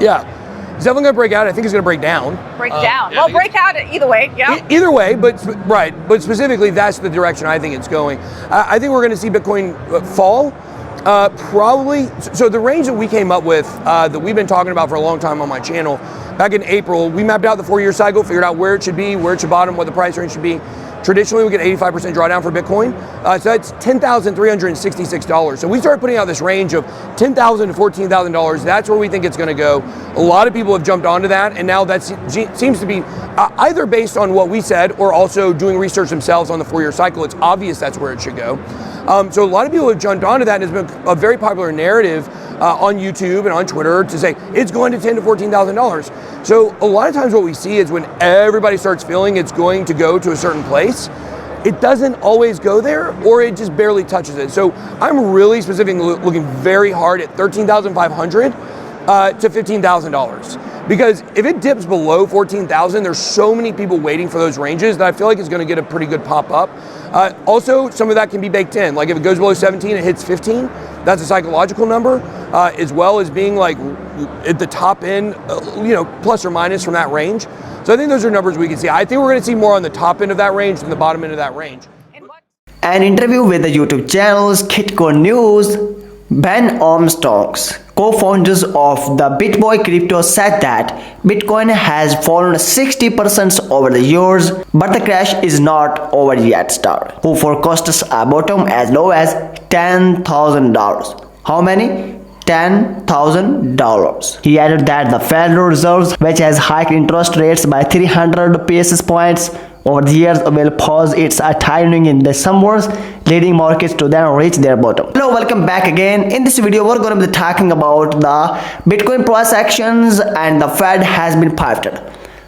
Yeah. It's definitely going to break out. I think it's going to break down. Break down. Well, break out either way. Yeah. Either way, but specifically, that's the direction I think it's going. I think we're going to see Bitcoin fall. Probably. So the range that we came up with, that we've been talking about for a long time on my channel, back in April, we mapped out the 4-year cycle, figured out where it should be, where it should bottom, what the price range should be. Traditionally, we get 85% drawdown for Bitcoin. So that's $10,366. So we started putting out this range of $10,000 to $14,000. That's where we think it's going to go. A lot of people have jumped onto that, and now that seems to be either based on what we said or also doing research themselves on the 4-year cycle. It's obvious that's where it should go. So a lot of people have jumped onto that, and it's been a very popular narrative on YouTube and on Twitter to say it's going to $10,000 to $14,000. So a lot of times what we see is when everybody starts feeling it's going to go to a certain place, it doesn't always go there, or it just barely touches it. So I'm really specifically looking very hard at $13,500 to $15,000. Because if it dips below 14,000, there's so many people waiting for those ranges that I feel like it's going to get a pretty good pop up. Also, some of that can be baked in. Like if it goes below 17, it hits 15. That's a psychological number, as well as being like at the top end, plus or minus from that range. So I think those are numbers we can see. I think we're going to see more on the top end of that range than the bottom end of that range. An interview with the YouTube channels Kitco News, Ben Armstrong's co-founders of the Bitboy Crypto said that Bitcoin has fallen 60% over the years, but the crash is not over yet. Who forecast us a bottom as low as $10,000. How many? $10,000. He added that the Federal Reserve, which has hiked interest rates by 300 basis points over the years, will pause its tightening in the summers, leading markets to then reach their bottom. Hello, welcome back again. In this video, we're going to be talking about the Bitcoin price actions, and the Fed has been pivoted.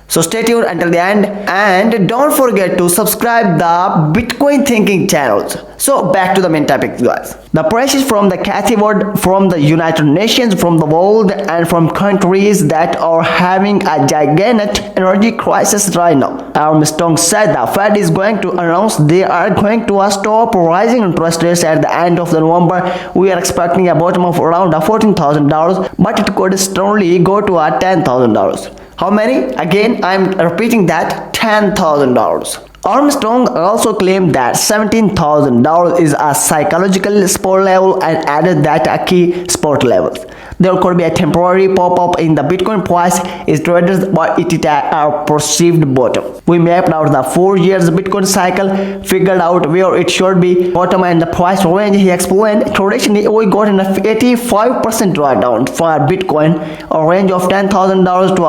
So stay tuned until the end, and don't forget to subscribe the Bitcoin Thinking channels. So back to the main topic, guys. The prices from the Cathy Wood, from the United Nations, from the world, and from countries that are having a gigantic energy crisis right now. Armstrong said the Fed is going to announce they are going to stop rising interest rates at the end of November. We are expecting a bottom of around $14,000, but it could strongly go to $10,000. How many? Again, I'm repeating that, $10,000. Armstrong also claimed that $17,000 is a psychological support level and added that a key support level. There could be a temporary pop-up in the Bitcoin price is traded, but it is a perceived bottom. We mapped out the 4 years Bitcoin cycle, figured out where it should be bottom and the price range. He explained, traditionally we got an 85% drawdown for Bitcoin, a range of $10,000 to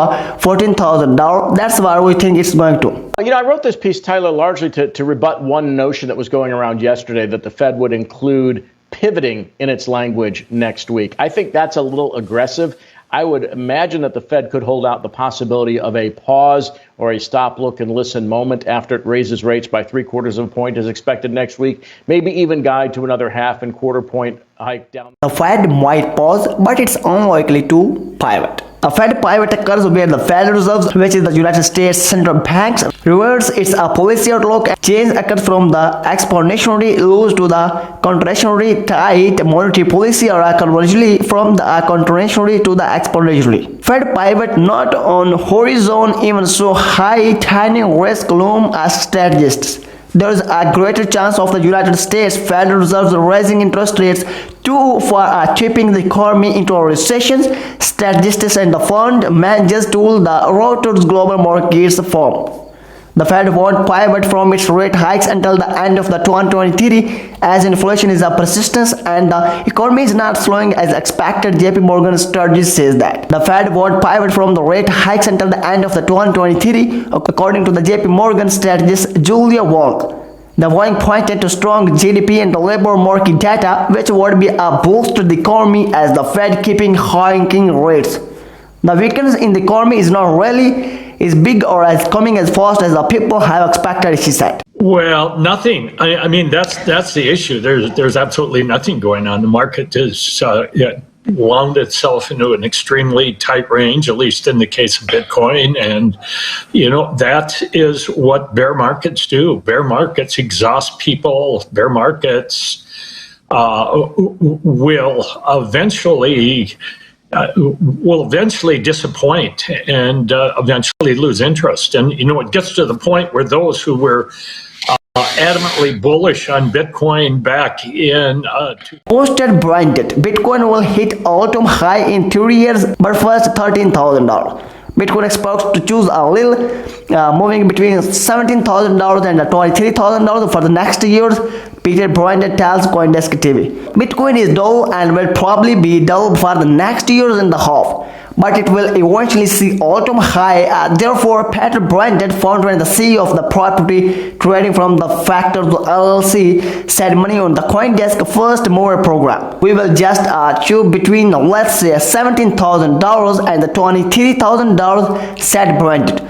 $14,000. That's where we think it's going to. I wrote this piece, Tyler, largely to rebut one notion that was going around yesterday that the Fed would include pivoting in its language next week. I think that's a little aggressive. I would imagine that the Fed could hold out the possibility of a pause or a stop, look, and listen moment after it raises rates by 0.75 of a point as expected next week, maybe even guide to another 0.5 point hike down. The Fed might pause, but it's unlikely to pivot. A Fed pivot occurs where the Federal Reserve, which is the United States Central Bank, reverses its policy outlook. Change occurs from the exponentially loose to the contractionary tight monetary policy, or conversely from the contractionary to the exponentially. Fed pivot not on horizon, even so high tightening risk loom as strategists. There is a greater chance of the United States Federal Reserve raising interest rates for tipping the economy into a recession. Strategists and the fund managers told the Reuters global markets firm. The Fed won't pivot from its rate hikes until the end of the 2023, as inflation is a persistence and the economy is not slowing as expected. JP Morgan strategist says that the Fed won't pivot from the rate hikes until the end of the 2023, according to the JP Morgan strategist Julia Wong. The Wong pointed to strong GDP and the labor market data, which would be a boost to the economy as the Fed keeping hiking rates. The weakness in the economy is not really is big or as coming as fast as the people have expected, she said. Well, nothing. I mean, that's the issue. There's absolutely nothing going on. The market is wound itself into an extremely tight range, at least in the case of Bitcoin. And, that is what bear markets do. Bear markets exhaust people. Bear markets will eventually will eventually disappoint and eventually lose interest. And, it gets to the point where those who were adamantly bullish on Bitcoin back in posted branded Bitcoin will hit all-time high in 2 years, but first $13,000. Bitcoin experts to choose a little, moving between $17,000 and $23,000 for the next years. Peter Branded tells CoinDesk TV. Bitcoin is dull and will probably be dull for the next years and a half, but it will eventually see all-time high. Therefore, Peter Branded, founder and the CEO of the property trading from the Factors LLC, said money on the CoinDesk First Mover program. We will just choose between, let's say, $17,000 and the $23,000, said Branded.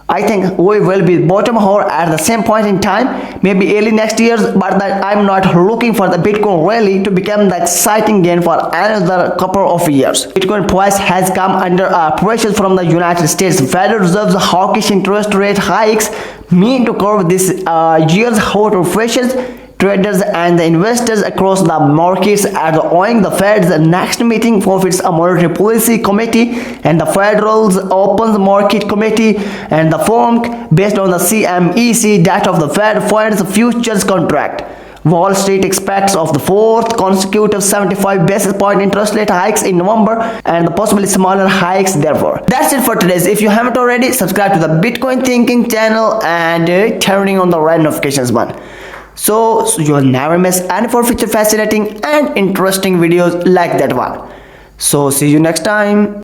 I think we will be bottom or at the same point in time, maybe early next year, but that I'm not looking for the Bitcoin rally to become the exciting gain for another couple of years. Bitcoin price has come under pressure from the United States Federal Reserve's hawkish interest rate hikes mean to curb this year's hot refreshes. Traders and the investors across the markets are eyeing the Fed's next meeting for its monetary policy committee and the Federal's Open Market Committee and the FOMC based on the CMEC data of the Fed funds futures contract. Wall Street expects of the fourth consecutive 75 basis point interest rate hikes in November and the possibly smaller hikes therefore. That's it for today. If you haven't already, subscribe to the Bitcoin Thinking channel and turning on the red notifications button, so you'll never miss any for future fascinating and interesting videos like that one. So see you next time.